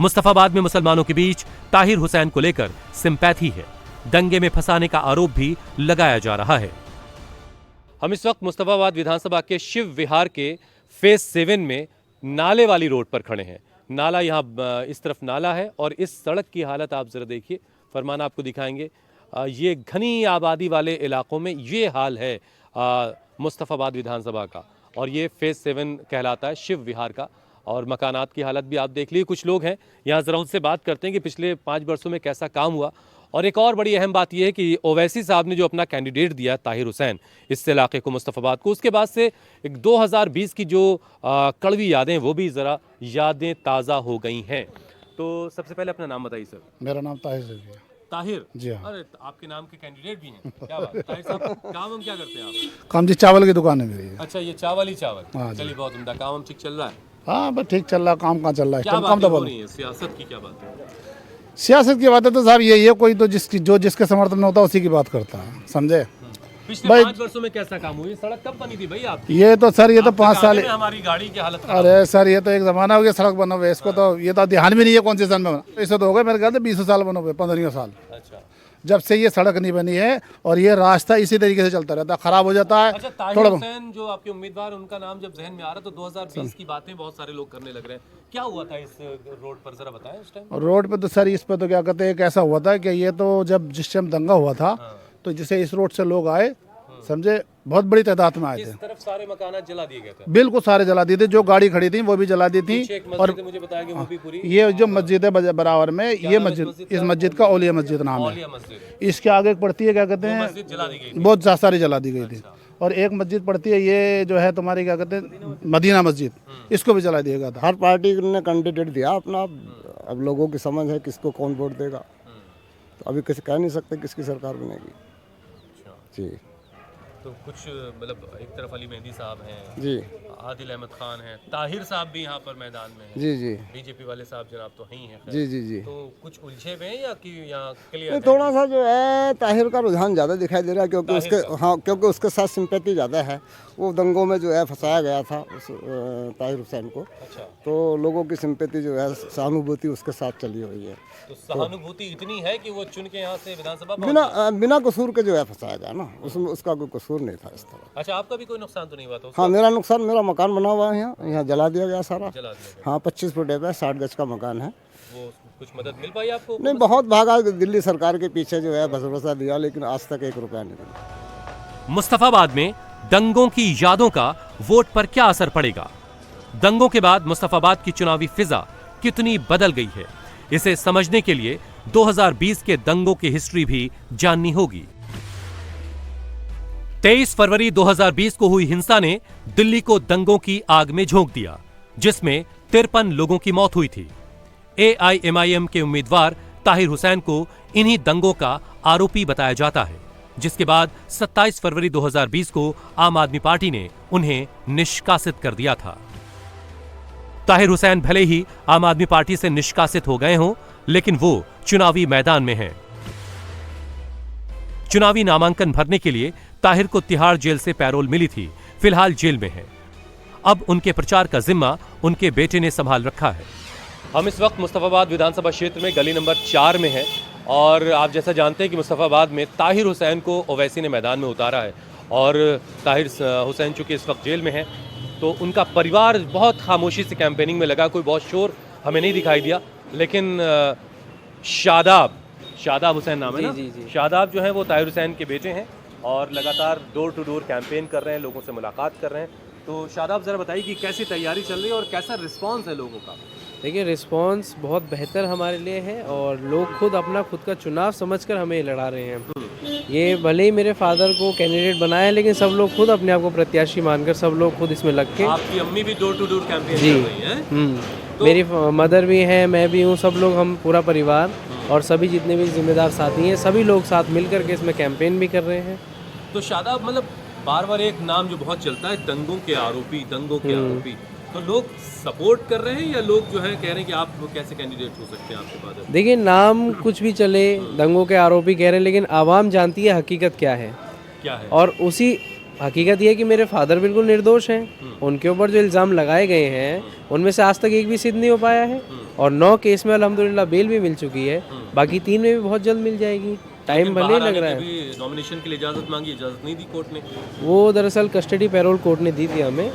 मुस्तफाबाद में मुसलमानों के बीच ताहिर हुसैन को लेकर सिंपैथी है। दंगे में फंसाने का आरोप भी लगाया जा रहा है। हम इस वक्त मुस्तफाबाद विधानसभा के शिव विहार के फेज 7 में नाले वाली रोड पर खड़े हैं। नाला यहाँ इस तरफ नाला है और इस सड़क की हालत आप जरा देखिए, फरमान आपको दिखाएंगे। ये घनी आबादी वाले इलाकों में ये हाल है मुस्तफाबाद विधानसभा का, और ये फेज 7 कहलाता है शिव विहार का। और मकानात की हालत भी आप देख लीजिए। कुछ लोग हैं यहाँ, ज़रा उनसे बात करते हैं कि पिछले 5 वर्षों में कैसा काम हुआ। और एक और बड़ी अहम बात यह है कि ओवैसी साहब ने जो अपना कैंडिडेट दिया ताहिर हुसैन इस इलाके को, मुस्तफाबाद को, उसके बाद से एक 2020 की जो कड़वी यादें, वो भी ज़रा यादें ताज़ा हो गई हैं। तो सबसे पहले अपना नाम बताइए सर। मेरा नाम ताहिर है। ताहिर जी हाँ। अरे आपके नाम के कैंडिडेट भी हैं, क्या बात। ताहिर साहब, काम हम क्या करते हैं आप? काम जी चावल की दुकान है मेरी। अच्छा, ये चावल ही चावल। हाँ, चलिए, बहुत उम्दा। काम हम ठीक चल रहा है? हाँ बस ठीक चल रहा, काम कहाँ चल रहा है? क्या काम तो हो रही है? सियासत की क्या बात है? सियासत की बात है तो साहब ये कोई तो जिसके समर्थन में होता है उसी की बात करता है, समझे। पिछले 5 वर्षों में कैसा काम हुआ? ये सड़क कब बनी थी भाई आपकी? ये तो सर, ये तो 5 साल। हमारी गाड़ी की हालत। अरे सर, ये तो एक जमाना हो गया सड़क बना हुआ है, इसको तो ये तो ध्यान भी नहीं है कौन से सन में बना। इसे तो हो गए मेरे ख्याल से 20 साल बने हुए, 15 साल। अच्छा, जब से ये सड़क नहीं बनी है, और ये रास्ता इसी तरीके से चलता रहता है, खराब हो जाता है। अच्छा, ताहिर हुसैन जो आपके उम्मीदवार, उनका नाम जब जहन में आ रहा तो 2020 की बातें बहुत सारे लोग करने लग रहे हैं। क्या हुआ था इस रोड पर, जरा बताएं उस टाइम? रोड पे तो सर, इस पे तो क्या कहते हैं, कैसा हुआ था कि ये तो जब जिस टाइम दंगा हुआ था, तो जिसे इस रोड से लोग आए, समझे, बहुत बड़ी तादाद में आए थे। इस तरफ सारे मकान जला दिए गए थे? बिल्कुल सारे जला दिए थे, जो गाड़ी खड़ी थी वो भी जला दी थी। और मुझे बताया कि वो भी पूरी, ये जो मस्जिद है बराबर में, ये मस्जिद, इस मस्जिद का औलिया मस्जिद नाम है। इसके आगे पड़ती है, क्या कहते हैं, बहुत सारी जला दी गई थी। और एक मस्जिद पड़ती है, ये जो है तुम्हारी क्या कहते हैं मदीना मस्जिद, इसको भी चला दिया गया था। हर पार्टी ने कैंडिडेट दिया अपना, अब लोगों की समझ है किसको कौन वोट देगा, तो अभी किसी कह नहीं सकते किसकी सरकार बनेगी जी। तो कुछ मतलब एक तरफ अली मेहंदी साहब हैं जी, आदिल अहमद खान हैं, ताहिर साहब भी यहाँ पर मैदान में हैं जी जी, बीजेपी वाले साहब जनाब तो ही हैं जी जी जी। तो कुछ उलझे हुए हैं या कि यहाँ क्लियर नहीं, थोड़ा सा जो है ताहिर का रुझान ज़्यादा दिखाई दे रहा है, क्योंकि उसके क्योंकि उसके साथ सिंपैथी ज़्यादा है। वो दंगों में जो है फंसाया गया था उस ताहिर हुसैन को, तो लोगों की सिंपैथी जो है, सहानुभूति उसके साथ चली हुई है। तो सहानुभूति इतनी है कि वो चुन के यहाँ से विधानसभा बिना कसूर के जो है फंसाया गया ना, उसमें उसका कोई कसूर नहीं था इस तरह। अच्छा, आपका भी कोई नुकसान तो नहीं हुआ था? हाँ, मेरा नुकसान, मेरा मकान बना हुआ है यहाँ जला दिया गया सारा। जला दिया गया। हाँ, 25 फुट है, 60 गज का मकान है। वो कुछ मदद मिल पाई आपको? नहीं, बहुत भागा दिल्ली सरकार के पीछे जो है भरोसा दिया, लेकिन आज तक 1 रुपया नहीं मिला। मुस्तफाबाद में दंगों की यादों का वोट पर क्या असर पड़ेगा? दंगों के बाद मुस्तफाबाद की चुनावी फिजा कितनी बदल गई है, इसे समझने के लिए 2020 के दंगों की हिस्ट्री भी जाननी होगी। 23 फरवरी 2020 को हुई हिंसा ने दिल्ली को दंगों की आग में झोंक दिया, जिसमें 53 लोगों की मौत हुई थी। AIMIM के उम्मीदवार ताहिर हुसैन को इन्हीं दंगों का आरोपी बताया जाता है, जिसके बाद 27 फरवरी 2020 को आम आदमी पार्टी ने उन्हें निष्कासित कर दिया था। ताहिर हुसैन भले ही आम आदमी पार्टी से निष्कासित हो गए हों, लेकिन वो चुनावी मैदान में हैं। चुनावी नामांकन भरने के लिए ताहिर को तिहाड़ जेल से पैरोल मिली थी, फिलहाल जेल में हैं। अब उनके प्रचार का जिम्मा उनके बेटे ने संभाल रखा है। हम इस वक्त मुस्तफाबाद विधानसभा क्षेत्र में गली नंबर 4 में हैं और आप जैसा जानते हैं कि मुस्तफाबाद में ताहिर हुसैन को ओवैसी ने मैदान में उतारा है और ताहिर हुसैन चूंकि इस वक्त जेल में है, तो उनका परिवार बहुत खामोशी से कैंपेनिंग में लगा। कोई बहुत शोर हमें नहीं दिखाई दिया, लेकिन शादाब हुसैन नाम है ना? जी। शादाब जो है वो ताहिर हुसैन के बेटे हैं और लगातार डोर टू डोर कैंपेन कर रहे हैं, लोगों से मुलाकात कर रहे हैं। तो शादाब ज़रा बताइए कि कैसी तैयारी चल रही है और कैसा रिस्पांस है लोगों का? देखिए, रिस्पांस बहुत बेहतर हमारे लिए है और लोग खुद का चुनाव समझकर हमें लड़ा रहे हैं। ये भले ही मेरे फादर को कैंडिडेट बनाया है, लेकिन सब लोग खुद अपने आप को प्रत्याशी मानकर सब लोग खुद इसमें लग के। आपकी अम्मी भी डोर टू डोर कैंपेन कर रही हैं? तो मेरी मदर भी है, मैं भी हूँ, सब लोग, हम पूरा परिवार और सभी जितने भी जिम्मेदार साथी हैं, सभी लोग साथ मिल करके इसमें कैंपेन भी कर रहे हैं। तो शादाब, मतलब बार बार एक नाम जो बहुत चलता है, दंगों के आरोपी, तो लोग सपोर्ट कर रहे हैं या लोग जो है कह रहे हैं कि आप कैसे कैंडिडेट हो सकते हैं आपके पास? देखिए, नाम कुछ भी चले, दंगों के आरोपी कह रहे हैं, लेकिन आवाम जानती है हकीकत क्या है। और उसी हकीकत ये है कि मेरे फादर बिल्कुल निर्दोष हैं। उनके ऊपर जो इल्ज़ाम लगाए गए हैं उनमें से आज तक एक भी सिद्ध नहीं हो पाया है और 9 केस में अल्हम्दुलिल्लाह बेल भी मिल चुकी है, बाकी 3 में भी बहुत जल्द मिल जाएगी। टाइम भले लग रहा है। नॉमिनेशन के लिए इजाज़त मांगी, इजाज़त नहीं दी कोर्ट ने। वो दरअसल कस्टडी पैरोल कोर्ट ने दी थी हमें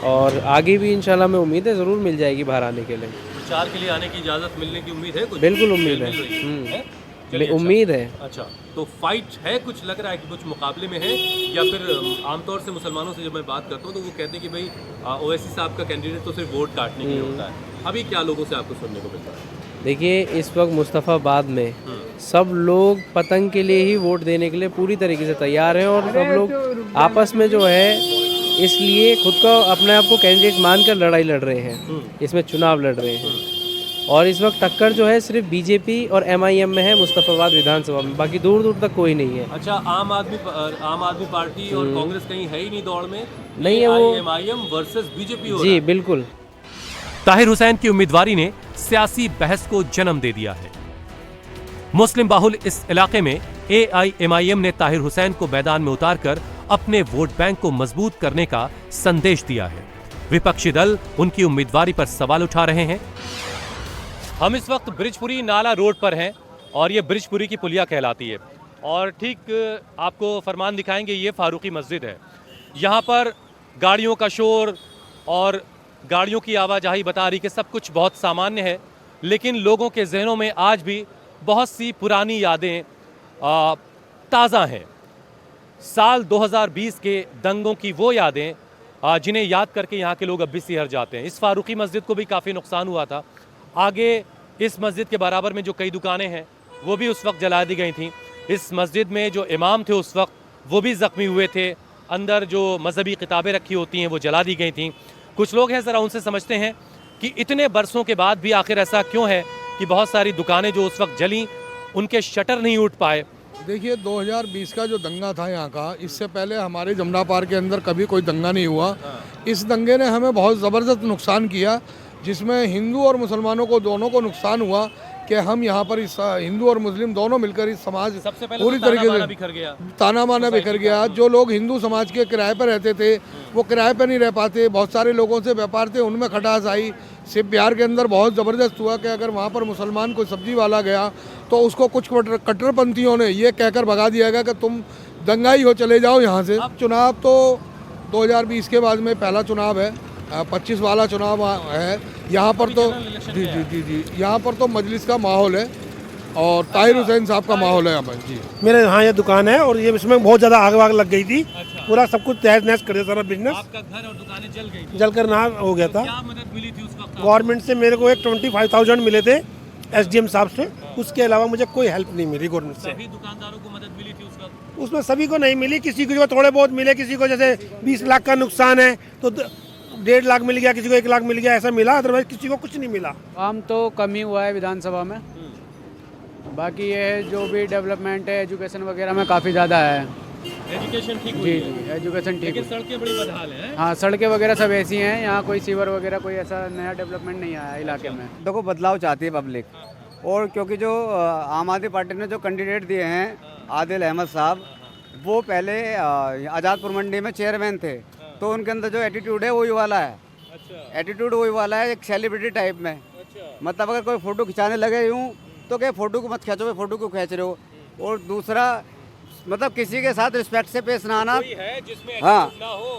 और आगे भी इंशाल्लाह में उम्मीद है ज़रूर मिल जाएगी बाहर आने के लिए। प्रचार के लिए आने की इजाज़त मिलने की उम्मीद है? बिल्कुल उम्मीद है, उम्मीद है। अच्छा, तो फाइट है, कुछ लग रहा है कि कुछ मुकाबले में है, या फिर आमतौर से मुसलमानों से जब मैं बात करता हूँ तो वो कहते हैं कि भाई ओवैसी साहब का कैंडिडेट तो सिर्फ वोट काटने के लिए होता है। अभी क्या लोगों से आपको सुनने को मिलता है? देखिए, इस वक्त मुस्तफाबाद में सब लोग पतंग के लिए ही वोट देने के लिए पूरी तरीके से तैयार हैं और सब लोग आपस में जो है इसलिए खुद को अपने आप को कैंडिडेट मानकर लड़ाई लड़ रहे हैं, इसमें चुनाव लड़ रहे हैं। और इस वक्त टक्कर जो है सिर्फ बीजेपी और MIM में है मुस्तफाबाद विधानसभा में, बाकी दूर दूर तक कोई नहीं है। अच्छा, आम आदमी पार्टी और कांग्रेस कहीं है ही नहीं दौड़ में? नहीं है, वो MIM वर्सेस बीजेपी हो जी रहा है। बिल्कुल। ताहिर हुसैन की उम्मीदवारी ने सियासी बहस को जन्म दे दिया है। मुस्लिम बाहुल इस इलाके में AIMIM ने ताहिर हुसैन को मैदान में उतारकर अपने वोट बैंक को मजबूत करने का संदेश दिया है। विपक्षी दल उनकी उम्मीदवारी पर सवाल उठा रहे हैं। हम इस वक्त ब्रिजपुरी नाला रोड पर हैं और ये ब्रिजपुरी की पुलिया कहलाती है और ठीक आपको फरमान दिखाएंगे, ये फारूकी मस्जिद है। यहाँ पर गाड़ियों का शोर और गाड़ियों की आवाजाही बता रही कि सब कुछ बहुत सामान्य है, लेकिन लोगों के जहनों में आज भी बहुत सी पुरानी यादें ताज़ा हैं। साल 2020 के दंगों की वो यादें जिन्हें याद करके यहाँ के लोग अब भी सिहर जाते हैं। इस फारूकी मस्जिद को भी काफ़ी नुकसान हुआ था। आगे इस मस्जिद के बराबर में जो कई दुकानें हैं वो भी उस वक्त जला दी गई थीं। इस मस्जिद में जो इमाम थे उस वक्त वो भी ज़ख्मी हुए थे अंदर जो मजहबी किताबें रखी होती हैं वो जला दी गई थीं। कुछ लोग हैं, ज़रा उनसे समझते हैं कि इतने बरसों के बाद भी आखिर ऐसा क्यों है कि बहुत सारी दुकानें जो उस वक्त जली उनके शटर नहीं उठ पाए। देखिए 2020 का जो दंगा था यहाँ का, इससे पहले हमारे जमुना पार्क के अंदर कभी कोई दंगा नहीं हुआ। इस दंगे ने हमें बहुत ज़बरदस्त नुकसान किया, जिसमें हिंदू और मुसलमानों को दोनों को नुकसान हुआ कि हम यहाँ पर इस हिंदू और मुस्लिम दोनों मिलकर इस समाज पूरी तरीके से ताना बाना बिखर गया। जो लोग हिंदू समाज के किराए पर रहते थे वो किराए पर नहीं रह पाते, बहुत सारे लोगों से व्यापार थे उनमें खटास आई। सिर्फ बिहार के अंदर बहुत ज़बरदस्त हुआ कि अगर वहाँ पर मुसलमान कोई सब्जी वाला गया तो उसको कुछ कट्टरपंथियों ने ये कहकर भगा दिया गया कि तुम दंगाई हो, चले जाओ यहाँ से। चुनाव तो 2020 के बाद में पहला चुनाव है, 25 वाला चुनाव है। यहाँ पर तो जी यहाँ पर तो मजलिस का माहौल है और ताहिर हुसैन साहब का माहौल है यहाँ पर जी। मेरे यहाँ ये दुकान है और ये इसमें बहुत ज़्यादा आग वाग लग गई थी। पूरा सब कुछ तहस नहस कर दिया, सारा बिजनेस। आपका घर और दुकानें जल गई थी? जलकर नहा हो गया था। क्या मदद मिली थी उस वक्त? गवर्नमेंट से मेरे को एक 25,000 मिले थे SDM साहब से, उसके अलावा मुझे कोई हेल्प नहीं मिली गवर्नमेंट से। सभी दुकानदारों को मदद मिली थी उस वक्त? उसमें सभी को नहीं मिली, किसी को थोड़े बहुत मिले, किसी को जैसे 20 लाख का नुकसान है तो 1.5 लाख मिल गया, किसी को 1 लाख मिल गया, ऐसा मिला। अदरवाइज किसी को कुछ नहीं मिला। काम तो कम ही हुआ है विधानसभा में, बाकी ये जो भी डेवलपमेंट है एजुकेशन वगैरह में काफ़ी ज़्यादा है। एजुकेशन ठीक हुई है? जी एजुकेशन ठीक। लेकिन सड़कें बड़ी बदहाल हैं। हाँ सड़कें वगैरह सब ऐसी हैं, यहाँ कोई सीवर वगैरह कोई ऐसा नया डेवलपमेंट नहीं आया इलाके में। देखो बदलाव चाहती है पब्लिक, और क्योंकि जो आम आदमी पार्टी ने जो कैंडिडेट दिए हैं आदिल अहमद साहब, वो पहले आज़ादपुर मंडी में चेयरमैन थे, तो उनके अंदर जो एटीट्यूड है वही वाला है। एटीट्यूड वही वाला है, एक सेलिब्रिटी टाइप में। मतलब अगर कोई फ़ोटो खिंचाने लगे यूँ तो क्या फ़ोटो को मत खींचो, फ़ोटो को खींच रहे हो। और दूसरा मतलब किसी के साथ रिस्पेक्ट से पेश ना आना। हाँ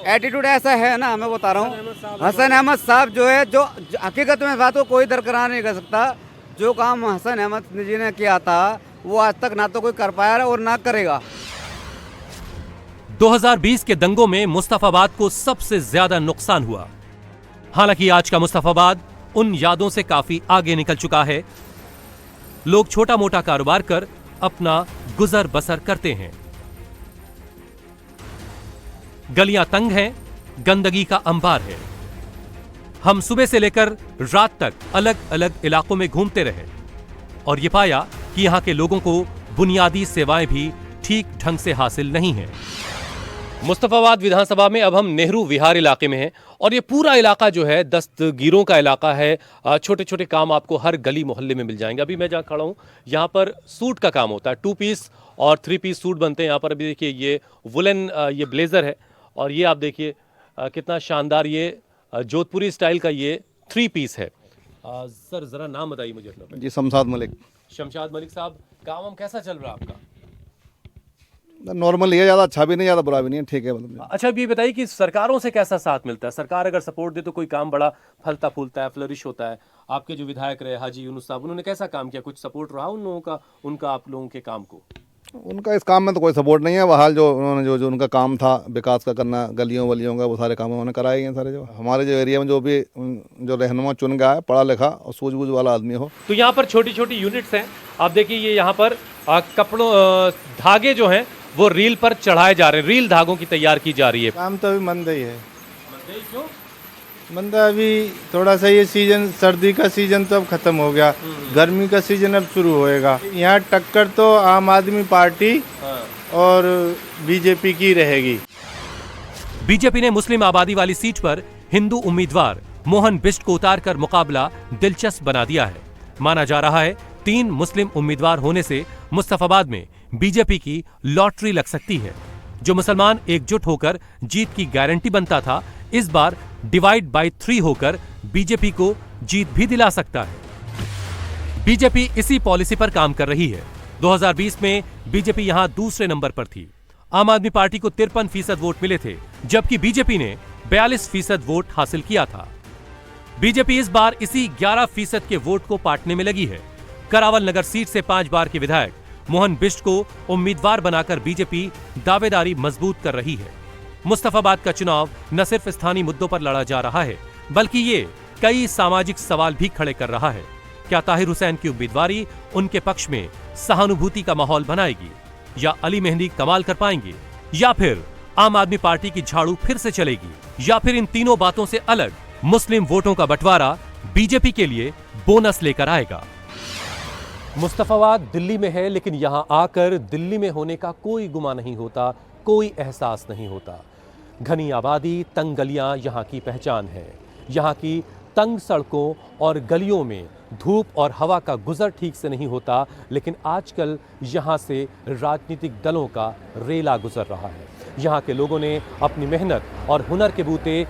एटीट्यूड ऐसा है ना, मैं बता रहा हूँ। हसन अहमद साहब जो है, जो हकीकत में बात को कोई दरकरार नहीं कर सकता। जो काम हसन अहमद जी ने किया था वो आज तक ना तो कोई कर पाया और ना करेगा। 2020 के दंगों में मुस्तफाबाद को सबसे ज्यादा नुकसान हुआ। हालांकि आज का मुस्तफाबाद उन यादों से काफी आगे निकल चुका है। लोग छोटा मोटा कारोबार कर अपना गुजर बसर करते हैं। गलियां तंग हैं, गंदगी का अंबार है। हम सुबह से लेकर रात तक अलग अलग इलाकों में घूमते रहे और ये पाया कि यहां के लोगों को बुनियादी सेवाएं भी ठीक ढंग से हासिल नहीं है। मुस्तफाबाद विधानसभा में अब हम नेहरू विहार इलाके में हैं और ये पूरा इलाका जो है दस्तगीरों का इलाका है। छोटे छोटे काम आपको हर गली मोहल्ले में मिल जाएंगे। अभी मैं जहाँ खड़ा हूँ यहाँ पर सूट का काम होता है, 2 पीस और 3 पीस सूट बनते हैं यहाँ पर। अभी देखिए ये वुलन ये ब्लेजर है और ये आप देखिए कितना शानदार ये जोधपुरी स्टाइल का ये 3 पीस है। सर ज़रा नाम बताइए मुझे अपना। जी शमशाद मलिक। शमशाद मलिक साहब, काम कैसा चल रहा है आपका? नॉर्मल है, ज़्यादा अच्छा भी नहीं ज़्यादा बुरा भी नहीं है, ठीक है मतलब। अच्छा अब ये बताइए कि सरकारों से कैसा साथ मिलता है? सरकार अगर सपोर्ट दे तो कोई काम बड़ा फलता फूलता है, फ्लरिश होता है। आपके जो विधायक रहे हाजी यूनुस साहब, उन्होंने कैसा काम किया? कुछ सपोर्ट रहा उन लोगों का, उनका आप लोगों के काम को? उनका इस काम में तो कोई सपोर्ट नहीं है। वहाल जो उन्होंने जो उनका काम था विकास का करना, गलियों वलियों का, वो सारे काम उन्होंने कराए हैं सारे। जो हमारे जो एरिया में जो भी जो रहनुमा चुन गया है, पढ़ा लिखा और सूझबूझ वाला आदमी हो। तो यहाँ पर छोटी छोटी यूनिट्स हैं। आप देखिए ये यहाँ पर कपड़ों धागे जो हैं वो रील पर चढ़ाए जा रहे हैं, रील धागों की तैयार की जा रही है। काम तो अभी मंदा ही है। क्यों मंदा? अभी थोड़ा सा ये सीजन, सर्दी का सीजन तो अब खत्म हो गया, गर्मी का सीजन अब शुरू होएगा। यहाँ टक्कर तो आम आदमी पार्टी और बीजेपी की रहेगी। बीजेपी ने मुस्लिम आबादी वाली सीट पर हिंदू उम्मीदवार मोहन बिष्ट को उतारकर मुकाबला दिलचस्प बना दिया है। माना जा रहा है 3 मुस्लिम उम्मीदवार होने से मुस्तफाबाद में बीजेपी की लॉटरी लग सकती है। जो मुसलमान एकजुट होकर जीत की गारंटी बनता था, इस बार डिवाइड बाय 3 होकर बीजेपी को जीत भी दिला सकता है। बीजेपी इसी पॉलिसी पर काम कर रही है। 2020 में बीजेपी यहां दूसरे नंबर पर थी। आम आदमी पार्टी को 53% वोट मिले थे, जबकि बीजेपी ने 42% वोट हासिल किया था। बीजेपी इस बार इसी 11% के वोट को पाटने में लगी है। करावल नगर सीट से 5 बार के विधायक मोहन बिष्ट को उम्मीदवार बनाकर बीजेपी दावेदारी मजबूत कर रही है। मुस्तफाबाद का चुनाव न सिर्फ स्थानीय मुद्दों पर लड़ा जा रहा है, बल्कि ये कई सामाजिक सवाल भी खड़े कर रहा है। क्या ताहिर हुसैन की उम्मीदवारी उनके पक्ष में सहानुभूति का माहौल बनाएगी, या अली मेहंदी कमाल कर पाएंगे, या फिर आम आदमी पार्टी की झाड़ू फिर से चलेगी या फिर इन तीनों बातों से अलग मुस्लिम वोटों का बंटवारा बीजेपी के लिए बोनस लेकर आएगा। मुस्तफाबाद दिल्ली में है, लेकिन यहां आकर दिल्ली में होने का कोई गुमा नहीं होता, कोई एहसास नहीं होता। घनी आबादी, तंग गलियां यहां की पहचान है। यहां की तंग सड़कों और गलियों में धूप और हवा का गुजर ठीक से नहीं होता, लेकिन आजकल यहां से राजनीतिक दलों का रेला गुजर रहा है। यहां के लोगों ने अपनी मेहनत और हुनर के बूते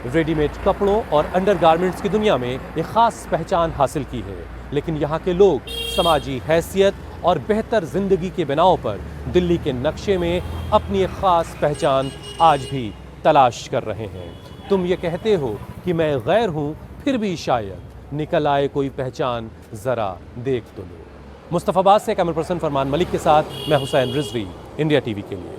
रेडीमेड कपड़ों और अंडरगारमेंट्स की दुनिया में एक खास पहचान हासिल की है, लेकिन यहाँ के लोग समाजी हैसियत और बेहतर जिंदगी के बिनाओं पर दिल्ली के नक्शे में अपनी एक खास पहचान आज भी तलाश कर रहे हैं। तुम ये कहते हो कि मैं गैर हूँ, फिर भी शायद निकल आए कोई पहचान, जरा देख तो लो। मुस्तफाबाद से कैमरा पर्सन फरमान मलिक के साथ मैं हुसैन रिजवी, इंडिया टीवी के लिए।